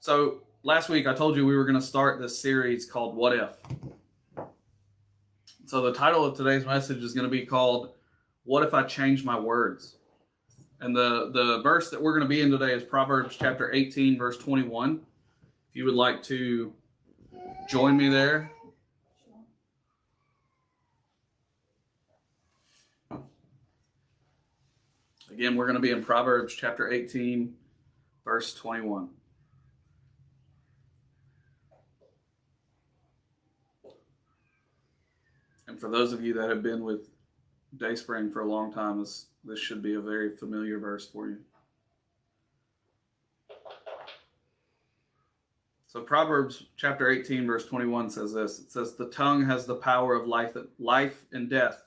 So last week I told you we were going to start this series called What If? So the title of today's message is going to be called What If I Change My Words? And the verse that we're going to be in today is Proverbs chapter 18, verse 21. If you would like to join me there. Again, we're going to be in Proverbs chapter 18, verse 21. And for those of you that have been with Dayspring for a long time, this should be a very familiar verse for you. So Proverbs chapter 18, verse 21 says this. It says, "The tongue has the power of life and death,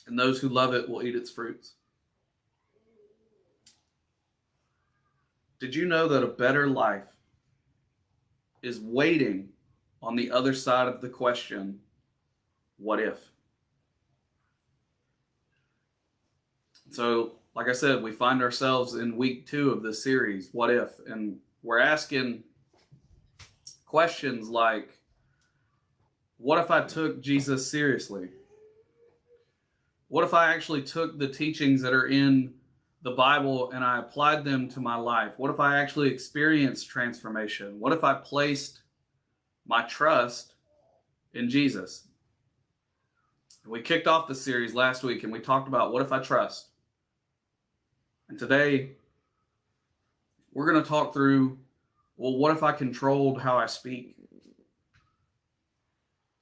and those who love it will eat its fruits." Did you know that a better life is waiting on the other side of the question, what if? So, like I said, we find ourselves in week 2 of this series, What If? And we're asking questions like, what if I took Jesus seriously? What if I actually took the teachings that are in the Bible and I applied them to my life? What if I actually experienced transformation? What if I placed my trust in Jesus? We kicked off the series last week and we talked about what if I trust? And today we're going to talk through, well, what if I controlled how I speak?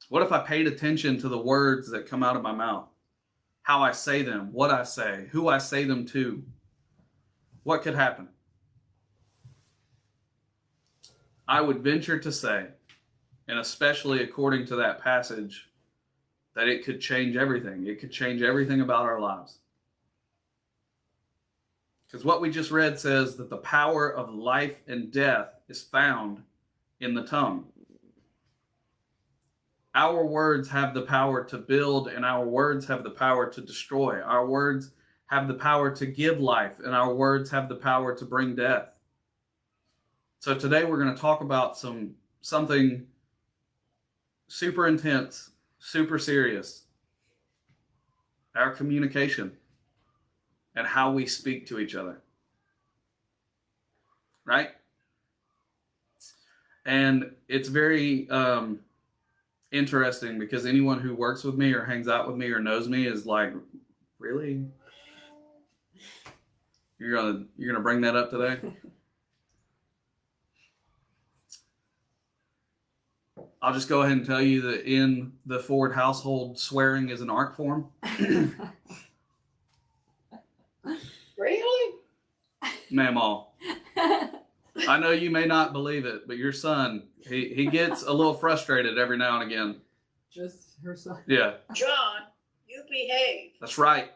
What if I paid attention to the words that come out of my mouth? How I say them, what I say, who I say them to? What could happen? I would venture to say, and especially according to that passage, that it could change everything. It could change everything about our lives. Because what we just read says that the power of life and death is found in the tongue. Our words have the power to build, and our words have the power to destroy. Our words have the power to give life, and our words have the power to bring death. So today we're going to talk about something super intense, super serious. Our communication and how we speak to each other. Right? And it's very interesting because anyone who works with me or hangs out with me or knows me is like, really? You're gonna bring that up today? I'll just go ahead and tell you that in the Ford household, swearing is an art form. Really? Mamaw. I know you may not believe it, but your son, he gets a little frustrated every now and again. Just her son. Yeah. John, you behave. That's right.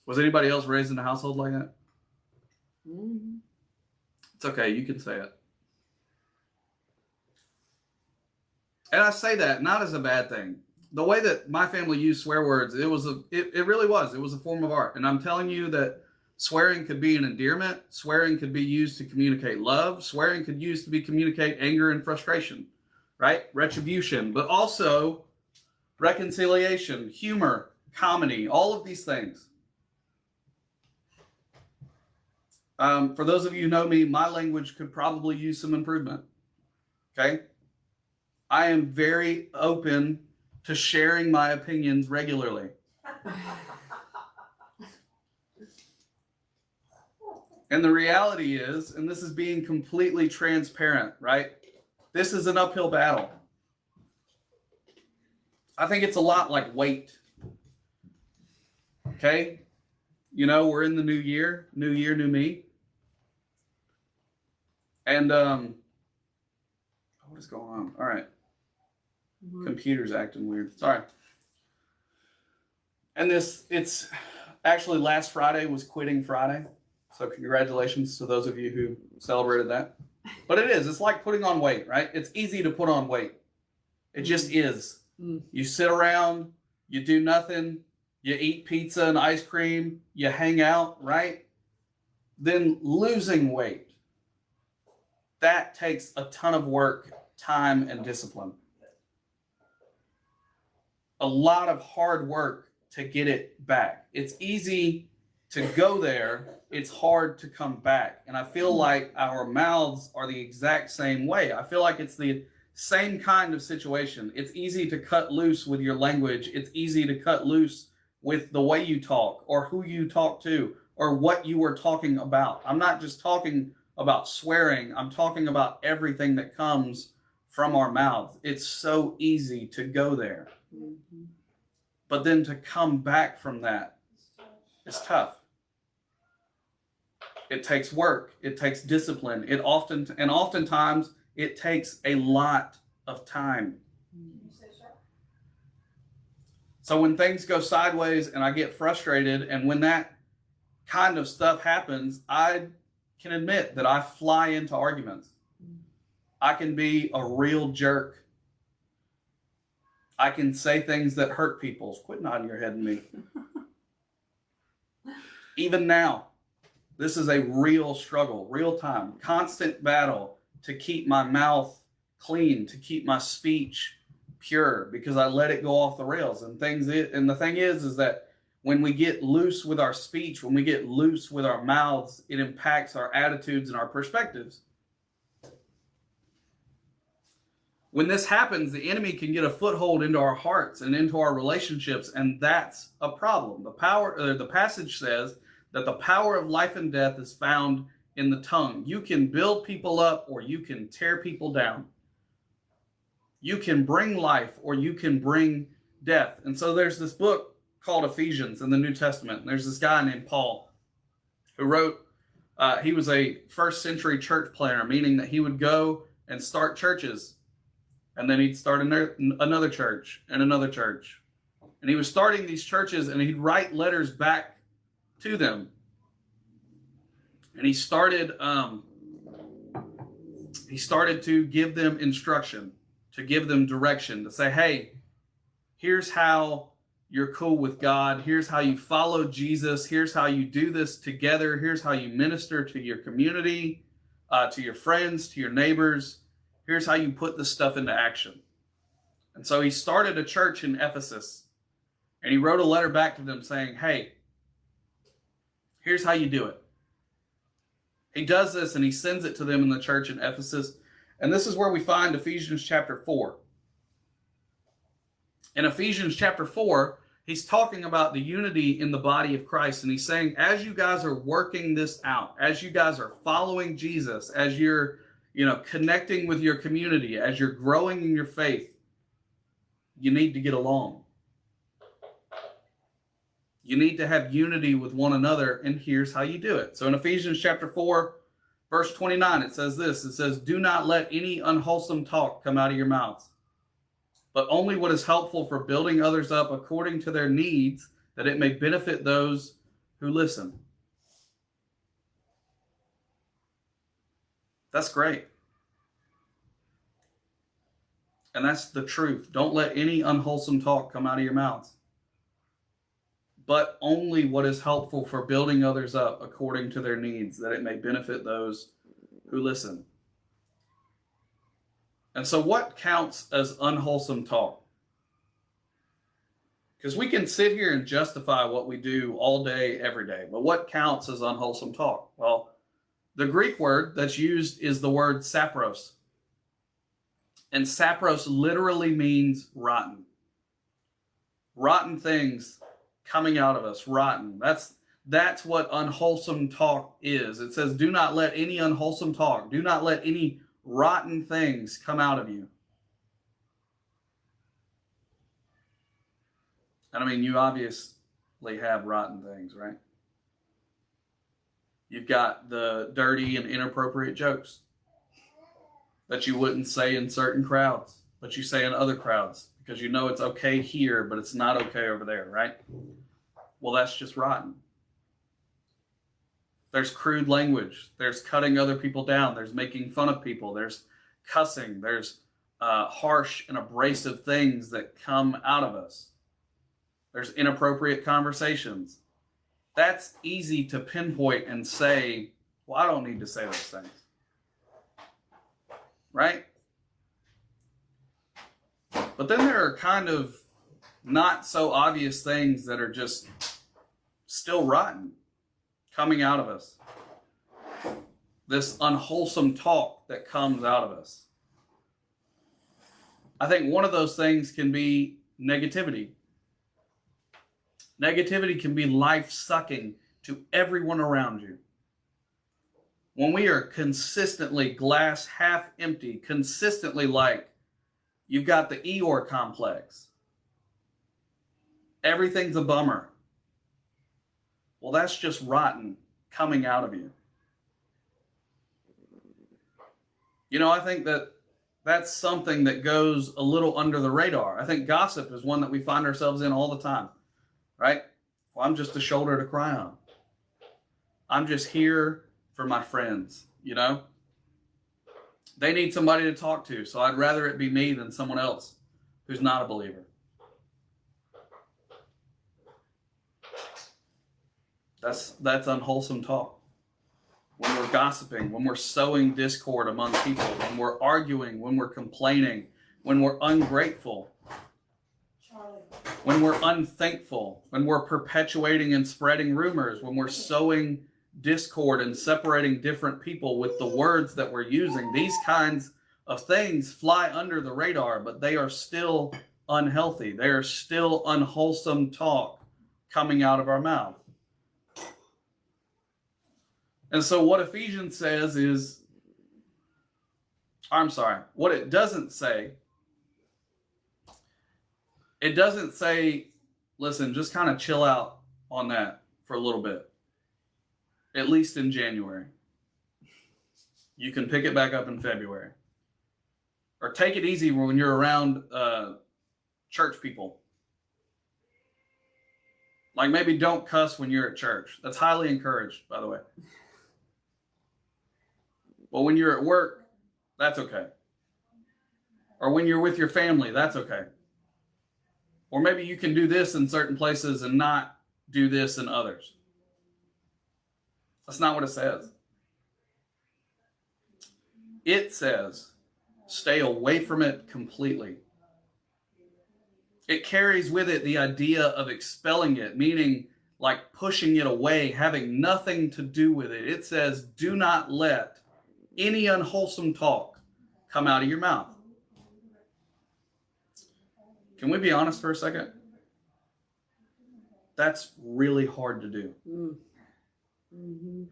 Was anybody else raised in a household like that? Mm-hmm. It's okay, you can say it. And I say that not as a bad thing. The way that my family used swear words, it really was. It was a form of art. And I'm telling you that swearing could be an endearment. Swearing could be used to communicate love. Swearing could use to be communicate anger and frustration, right? Retribution, but also reconciliation, humor, comedy, all of these things. For those of you who know me, my language could probably use some improvement. Okay? I am very open to sharing my opinions regularly. And the reality is, and this is being completely transparent, right? This is an uphill battle. I think it's a lot like weight. Okay? You know, we're in the new year, new me. And what is going on? All right. Computer's acting weird. Sorry. And it's actually last Friday was Quitting Friday. So congratulations to those of you who celebrated that. But it's like putting on weight, right? It's easy to put on weight. It just is. You sit around, you do nothing, you eat pizza and ice cream, you hang out, right? then losing weight. That takes a ton of work, time, and discipline. A lot of hard work to get it back. It's easy to go there. It's hard to come back. And I feel like our mouths are the exact same way. I feel like it's the same kind of situation. It's easy to cut loose with your language. It's easy to cut loose with the way you talk or who you talk to or what you are talking about. I'm not just talking about swearing. I'm talking about everything that comes from our mouths. It's so easy to go there. Mhm. But then to come back from that is tough. It takes work. It takes discipline. Oftentimes it takes a lot of time. So when things go sideways and I get frustrated, and when that kind of stuff happens, I can admit that I fly into arguments. I can be a real jerk. I can say things that hurt people. Quit nodding your head at me. Even now, this is a real struggle, real time, constant battle to keep my mouth clean, to keep my speech pure, because I let it go off the rails. And the thing is that when we get loose with our speech, when we get loose with our mouths, it impacts our attitudes and our perspectives. When this happens, the enemy can get a foothold into our hearts and into our relationships, and that's a problem. The passage says that the power of life and death is found in the tongue. You can build people up or you can tear people down. You can bring life or you can bring death. And so there's this book called Ephesians in the New Testament. And there's this guy named Paul who wrote, he was a first century church planner, meaning that he would go and start churches. And then he'd start another church and another church. And he was starting these churches and he'd write letters back to them. And he started to give them instruction, to give them direction, to say, hey, here's how you're cool with God. Here's how you follow Jesus. Here's how you do this together. Here's how you minister to your community, to your friends, to your neighbors. Here's how you put this stuff into action. And so he started a church in Ephesus, and he wrote a letter back to them saying, hey, here's how you do it. He does this and he sends it to them in the church in Ephesus. And this is where we find Ephesians chapter 4. In Ephesians chapter 4, he's talking about the unity in the body of Christ. And he's saying, as you guys are working this out, as you guys are following Jesus, as you're connecting with your community, as you're growing in your faith, you need to get along. You need to have unity with one another, and here's how you do it. So in Ephesians chapter 4, verse 29, it says this. It says, do not let any unwholesome talk come out of your mouths, but only what is helpful for building others up according to their needs, that it may benefit those who listen. That's great. And that's the truth. Don't let any unwholesome talk come out of your mouths, but only what is helpful for building others up according to their needs, that it may benefit those who listen. And so what counts as unwholesome talk? Because we can sit here and justify what we do all day, every day, but what counts as unwholesome talk? Well, the Greek word that's used is the word sapros. And sapros literally means rotten. Rotten things coming out of us, rotten. That's what unwholesome talk is. It says, do not let any unwholesome talk, do not let any rotten things come out of you. And I mean, you obviously have rotten things, right? You've got the dirty and inappropriate jokes that you wouldn't say in certain crowds, but you say in other crowds because you know it's okay here, but it's not okay over there, right? Well, that's just rotten. There's crude language. There's cutting other people down. There's making fun of people. There's cussing. There's harsh and abrasive things that come out of us. There's inappropriate conversations. that's easy to pinpoint and say, well, I don't need to say those things. Right? But then there are kind of not so obvious things that are just still rotten coming out of us. This unwholesome talk that comes out of us. I think one of those things can be negativity. Negativity can be life-sucking to everyone around you. When we are consistently glass half empty, consistently like you've got the Eeyore complex. Everything's a bummer. Well, that's just rotten coming out of you. You know, I think that that's something that goes a little under the radar. I think gossip is one that we find ourselves in all the time, right? Well, I'm just a shoulder to cry on. I'm just here for my friends, you know? They need somebody to talk to, so I'd rather it be me than someone else who's not a believer. That's unwholesome talk. When we're gossiping, when we're sowing discord among people, when we're arguing, when we're complaining, when we're ungrateful, when we're unthankful, when we're perpetuating and spreading rumors, when we're sowing discord and separating different people with the words that we're using, these kinds of things fly under the radar, but they are still unhealthy. They are still unwholesome talk coming out of our mouth. And so what Ephesians says is, what it doesn't say, listen, just kind of chill out on that for a little bit, at least in January. You can pick it back up in February. Or take it easy when you're around church people. Like maybe don't cuss when you're at church. That's highly encouraged, by the way. But when you're at work, that's okay. Or when you're with your family, that's okay. Or maybe you can do this in certain places and not do this in others. That's not what it says. It says, stay away from it completely. It carries with it the idea of expelling it, meaning like pushing it away, having nothing to do with it. It says, do not let any unwholesome talk come out of your mouth. Can we be honest for a second? That's really hard to do. Mm-hmm.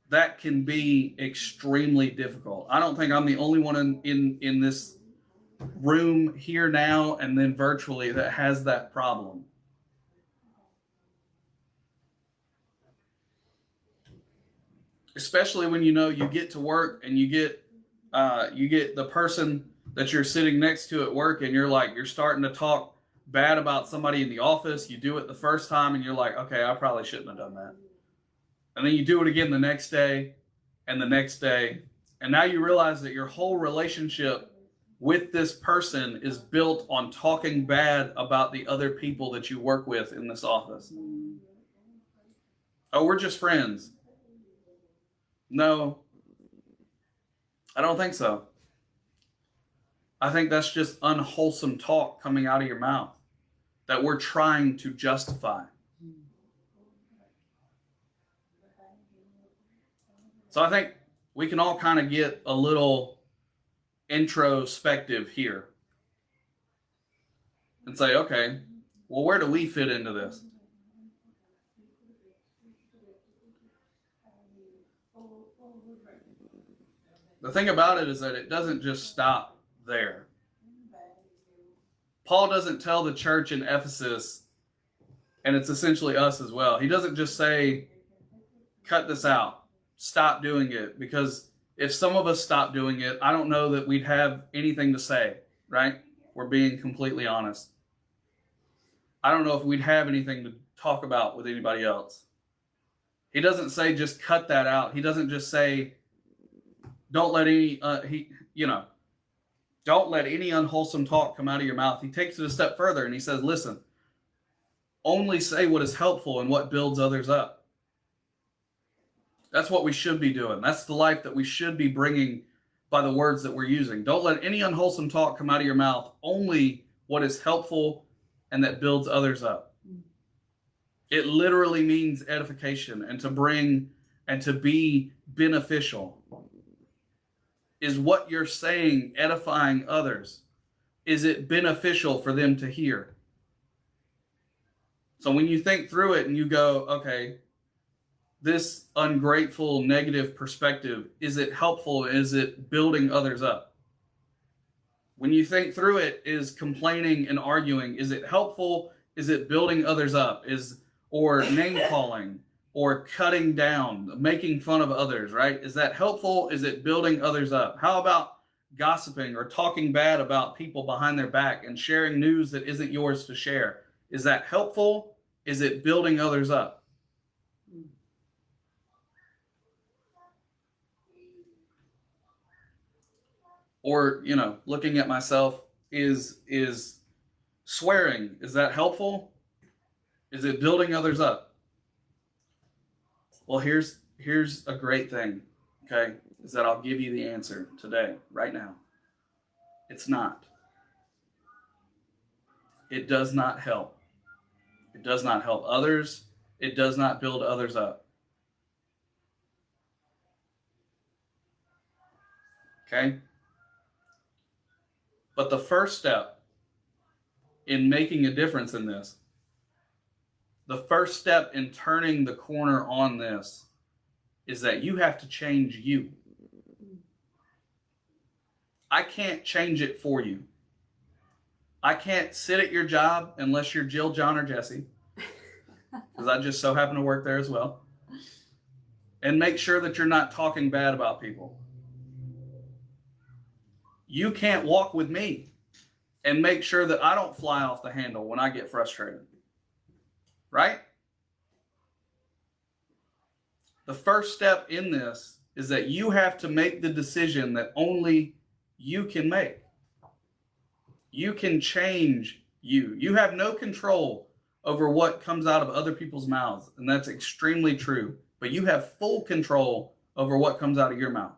That can be extremely difficult. I don't think I'm the only one in this room here now and then virtually that has that problem. Especially when you know you get to work and you get the person that you're sitting next to at work and you're starting to talk bad about somebody in the office. You do it the first time and you're like, okay, I probably shouldn't have done that. And then you do it again the next day and the next day. And now you realize that your whole relationship with this person is built on talking bad about the other people that you work with in this office. Oh, we're just friends. No, I don't think so. I think that's just unwholesome talk coming out of your mouth that we're trying to justify. So I think we can all kind of get a little introspective here and say, okay, well, where do we fit into this? The thing about it is that it doesn't just stop there. Paul doesn't tell the church in Ephesus, and it's essentially us as well. He doesn't just say, cut this out, stop doing it, because if some of us stop doing it, I don't know that we'd have anything to say, right? We're being completely honest. I don't know if we'd have anything to talk about with anybody else. He doesn't say just cut that out. He doesn't just say, don't let any, don't let any unwholesome talk come out of your mouth. He takes it a step further and he says, listen, Only say what is helpful and what builds others up. That's what we should be doing. That's the life that we should be bringing by the words that we're using. Don't let any unwholesome talk come out of your mouth. Only what is helpful and that builds others up. It literally means edification and to bring and to be beneficial. Is what you're saying edifying others? Is it beneficial for them to hear? So when you think through it and you go, okay, this ungrateful, negative perspective, is it helpful? Is it building others up? When you think through it, is complaining and arguing, is it helpful? Is it building others up? Or name calling or cutting down, making fun of others, right? Is that helpful? Is it building others up? How about gossiping or talking bad about people behind their back and sharing news that isn't yours to share? Is that helpful? Is it building others up? Or, looking at myself, is swearing, is that helpful? Is it building others up? Well, here's a great thing, okay, is that I'll give you the answer today, right now. It's not. It does not help. It does not help others. It does not build others up. Okay? But the first step in making a difference in this, the first step in turning the corner on this, is that you have to change you. I can't change it for you. I can't sit at your job unless you're Jill, John, or Jesse, because I just so happen to work there as well, and make sure that you're not talking bad about people. You can't walk with me and make sure that I don't fly off the handle when I get frustrated. Right? The first step in this is that you have to make the decision that only you can make. You can change you. You have no control over what comes out of other people's mouths, and that's extremely true. But you have full control over what comes out of your mouth.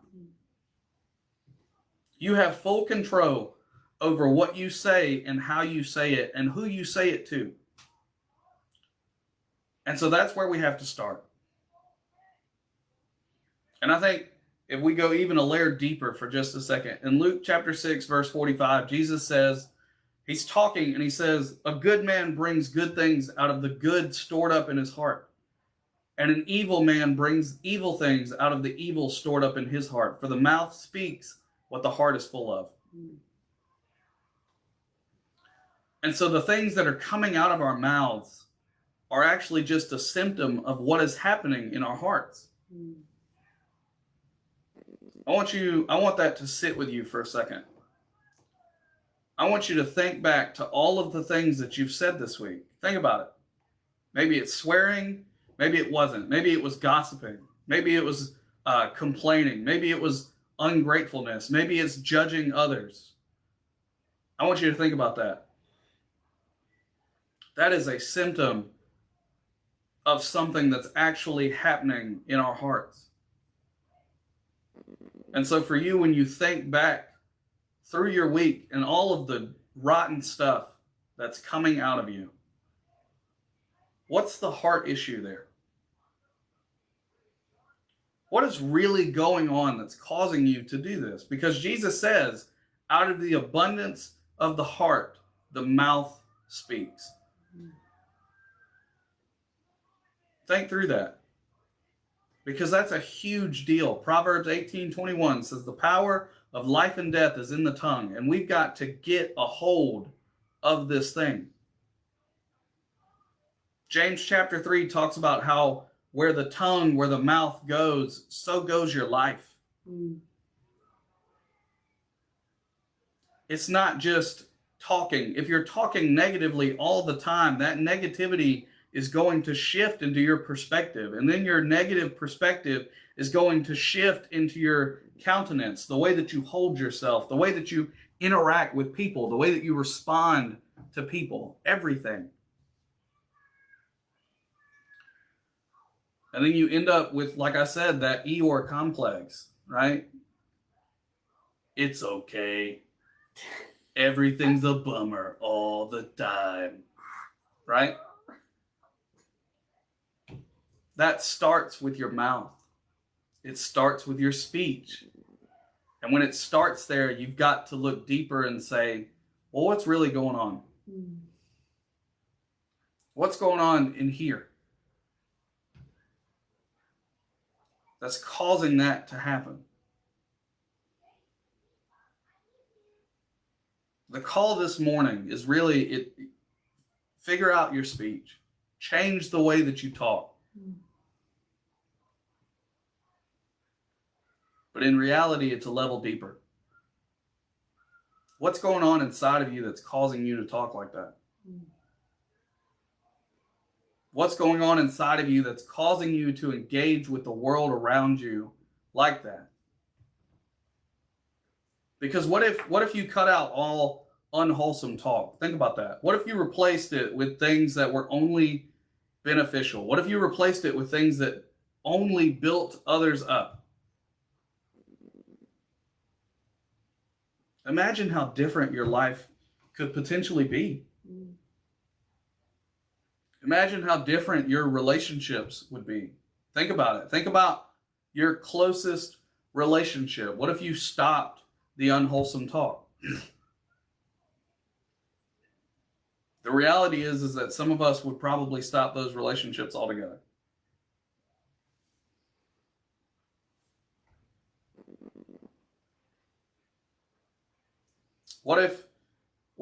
You have full control over what you say and how you say it and who you say it to. And so that's where we have to start. And I think if we go even a layer deeper for just a second, in Luke chapter 6, verse 45, Jesus says, he's talking and he says, a good man brings good things out of the good stored up in his heart. And an evil man brings evil things out of the evil stored up in his heart. For the mouth speaks what the heart is full of. And so the things that are coming out of our mouths are actually just a symptom of what is happening in our hearts. I want that to sit with you for a second. I want you to think back to all of the things that you've said this week. Think about it. Maybe it's swearing. Maybe it wasn't. Maybe it was gossiping. Maybe it was complaining. Maybe it was ungratefulness. Maybe it's judging others. I want you to think about that. That is a symptom of something that's actually happening in our hearts. And so for you, when you think back through your week and all of the rotten stuff that's coming out of you, what's the heart issue there? What is really going on that's causing you to do this? Because Jesus says, out of the abundance of the heart, the mouth speaks. Think through that, because that's a huge deal. Proverbs 18:21 says the power of life and death is in the tongue, and we've got to get a hold of this thing. James chapter 3 talks about how where the tongue, where the mouth goes, so goes your life. It's not just talking. If you're talking negatively all the time, that negativity is going to shift into your perspective. And then your negative perspective is going to shift into your countenance, the way that you hold yourself, the way that you interact with people, the way that you respond to people, everything. And then you end up with, like I said, that Eeyore complex, right? It's okay. Everything's a bummer all the time, right? That starts with your mouth. It starts with your speech. And when it starts there, you've got to look deeper and say, well, what's really going on? What's going on in here that's causing that to happen? The call this morning is really figure out your speech. Change the way that you talk. But in reality, it's a level deeper. What's going on inside of you that's causing you to talk like that? What's going on inside of you that's causing you to engage with the world around you like that? Because what if you cut out all unwholesome talk? Think about that. What if you replaced it with things that were only beneficial? What if you replaced it with things that only built others up? Imagine how different your life could potentially be. Imagine how different your relationships would be. Think about it. Think about your closest relationship. What if you stopped the unwholesome talk? The reality is that some of us would probably stop those relationships altogether. What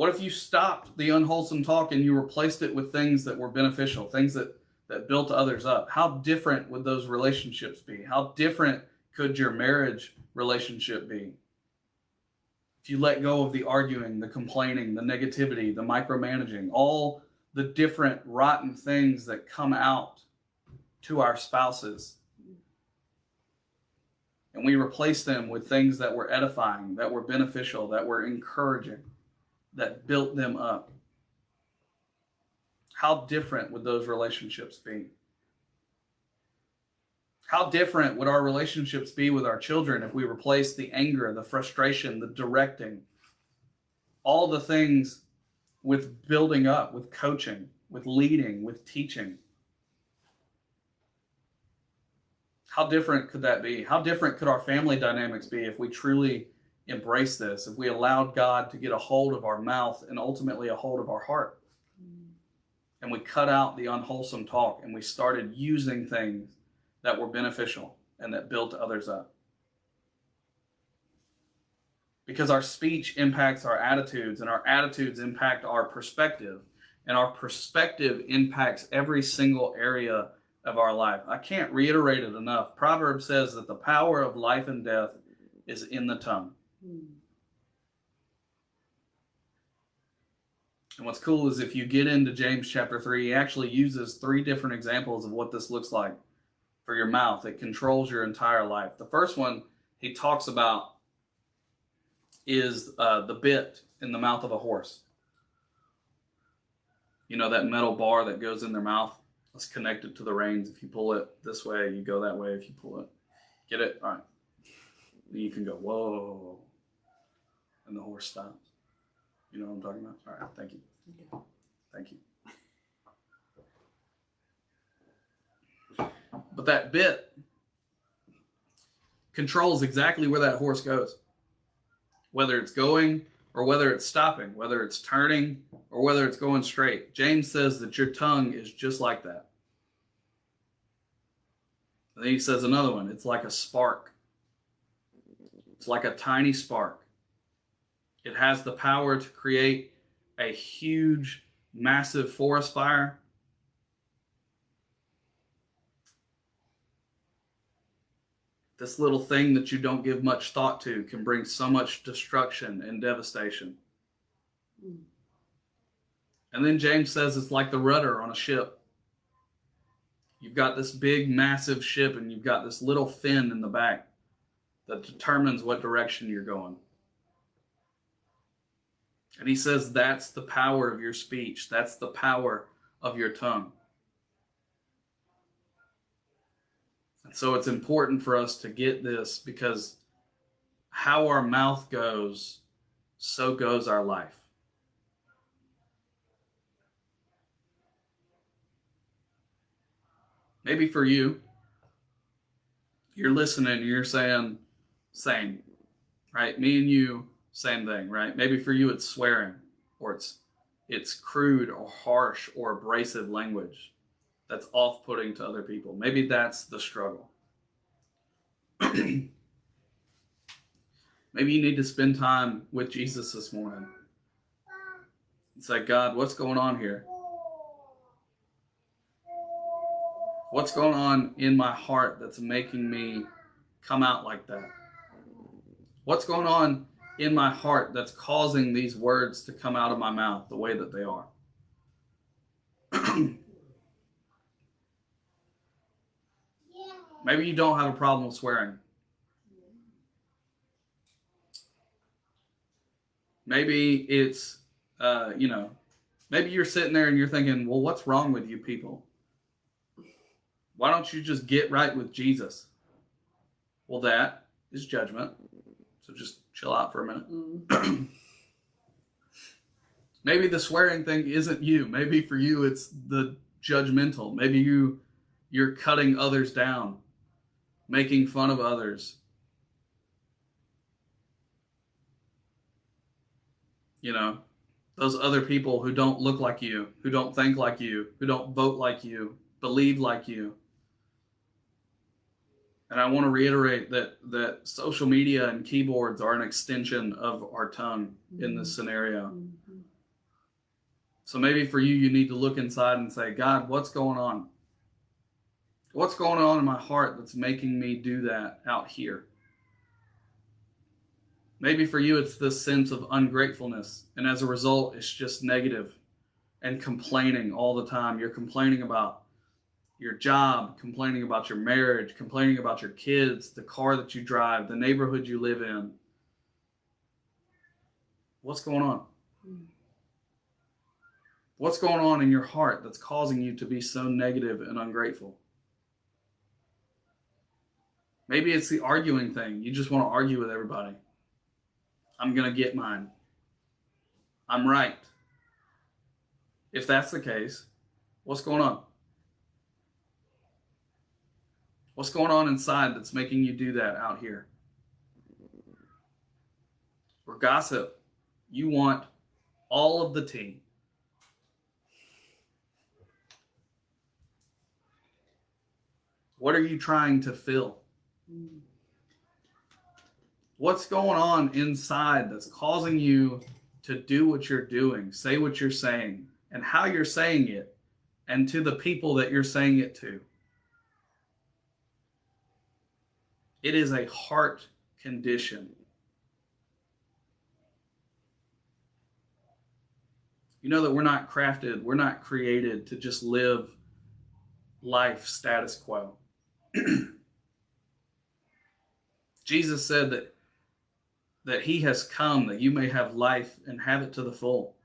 if you stopped the unwholesome talk and you replaced it with things that were beneficial, things that built others up? How different would those relationships be? How different could your marriage relationship be? If you let go of the arguing, the complaining, the negativity, the micromanaging, all the different rotten things that come out to our spouses, and we replace them with things that were edifying, that were beneficial, that were encouraging, that built them up. How different would those relationships be? How different would our relationships be with our children if we replaced the anger, the frustration, the directing, all the things with building up, with coaching, with leading, with teaching? How different could that be? How different could our family dynamics be if we truly embraced this, if we allowed God to get a hold of our mouth and ultimately a hold of our heart? And we cut out the unwholesome talk and we started using things that were beneficial and that built others up. Because our speech impacts our attitudes, and our attitudes impact our perspective, and our perspective impacts every single area of our life. I can't reiterate it enough. Proverbs says that the power of life and death is in the tongue. And what's cool is if you get into James chapter 3, he actually uses 3 different examples of what this looks like for your mouth. It controls your entire life. The first one he talks about is the bit in the mouth of a horse. You know, that metal bar that goes in their mouth? It's connected to the reins. If you pull it this way, you go that way. If you pull it, get it? All right. You can go, whoa. And the horse stops. You know what I'm talking about? All right. Thank you. Thank you. But that bit controls exactly where that horse goes. Whether it's going or whether it's stopping, whether it's turning or whether it's going straight. James says that your tongue is just like that. And then he says another one. It's like a spark. It's like a tiny spark. It has the power to create a huge, massive forest fire. This little thing that you don't give much thought to can bring so much destruction and devastation. And then James says it's like the rudder on a ship. You've got this big, massive ship, and you've got this little fin in the back that determines what direction you're going. And he says that's the power of your speech. That's the power of your tongue. So it's important for us to get this, because how our mouth goes, so goes our life. Maybe for you, you're listening and you're saying, same, right? Me and you, same thing, right? Maybe for you it's swearing, or it's crude or harsh or abrasive language that's off-putting to other people. Maybe that's the struggle. Maybe you need to spend time with Jesus this morning. It's like, God, what's going on here? What's going on in my heart that's making me come out like that? What's going on in my heart that's causing these words to come out of my mouth the way that they are? Maybe you don't have a problem with swearing. Maybe it's, maybe you're sitting there and you're thinking, well, what's wrong with you people? Why don't you just get right with Jesus? Well, that is judgment. So just chill out for a minute. Maybe the swearing thing isn't you. Maybe for you it's the judgmental. Maybe you're cutting others down, making fun of others. Those other people who don't look like you, who don't think like you, who don't vote like you, believe like you. And I want to reiterate that social media and keyboards are an extension of our tongue in this scenario. So maybe for you, you need to look inside and say, God, what's going on? What's going on in my heart that's making me do that out here? Maybe for you, it's this sense of ungratefulness. And as a result, it's just negative and complaining all the time. You're complaining about your job, complaining about your marriage, complaining about your kids, the car that you drive, the neighborhood you live in. What's going on? What's going on in your heart that's causing you to be so negative and ungrateful? Maybe it's the arguing thing. You just want to argue with everybody. I'm going to get mine. I'm right. If that's the case, what's going on? What's going on inside that's making you do that out here? Or gossip, you want all of the tea. What are you trying to fill? What's going on inside that's causing you to do what you're doing, say what you're saying, and how you're saying it, and to the people that you're saying it to? It is a heart condition. You know that we're not crafted, we're not created to just live life status quo. Jesus said that he has come that you may have life and have it to the full,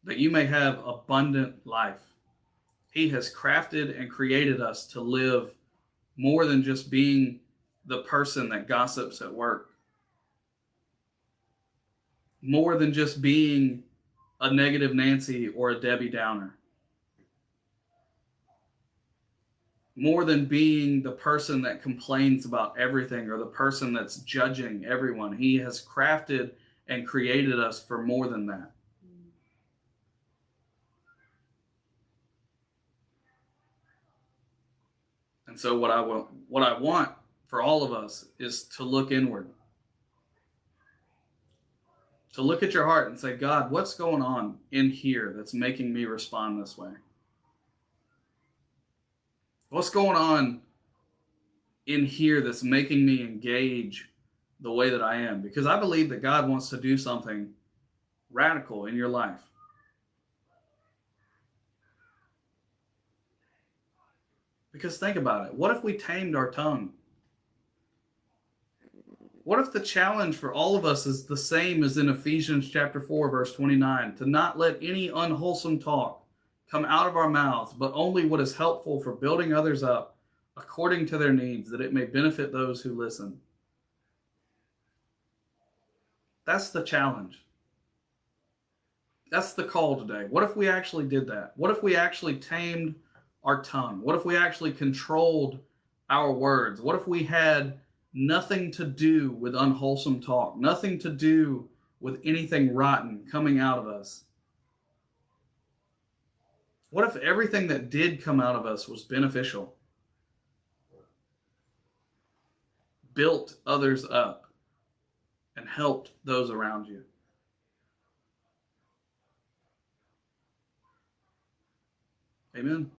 that you may have abundant life. He has crafted and created us to live more than just being the person that gossips at work, more than just being a negative Nancy or a Debbie Downer, more than being the person that complains about everything or the person that's judging everyone. He has crafted and created us for more than that. And so what I want for all of us is to look inward. To look at your heart and say, God, what's going on in here that's making me respond this way? What's going on in here that's making me engage the way that I am? Because I believe that God wants to do something radical in your life. Because think about it. What if we tamed our tongue? What if the challenge for all of us is the same as in Ephesians chapter 4, verse 29, to not let any unwholesome talk come out of our mouths, but only what is helpful for building others up according to their needs, that it may benefit those who listen. That's the challenge. That's the call today. What if we actually did that? What if we actually tamed our tongue? What if we actually controlled our words? What if we had nothing to do with unwholesome talk, nothing to do with anything rotten coming out of us? What if everything that did come out of us was beneficial? Built others up and helped those around you? Amen.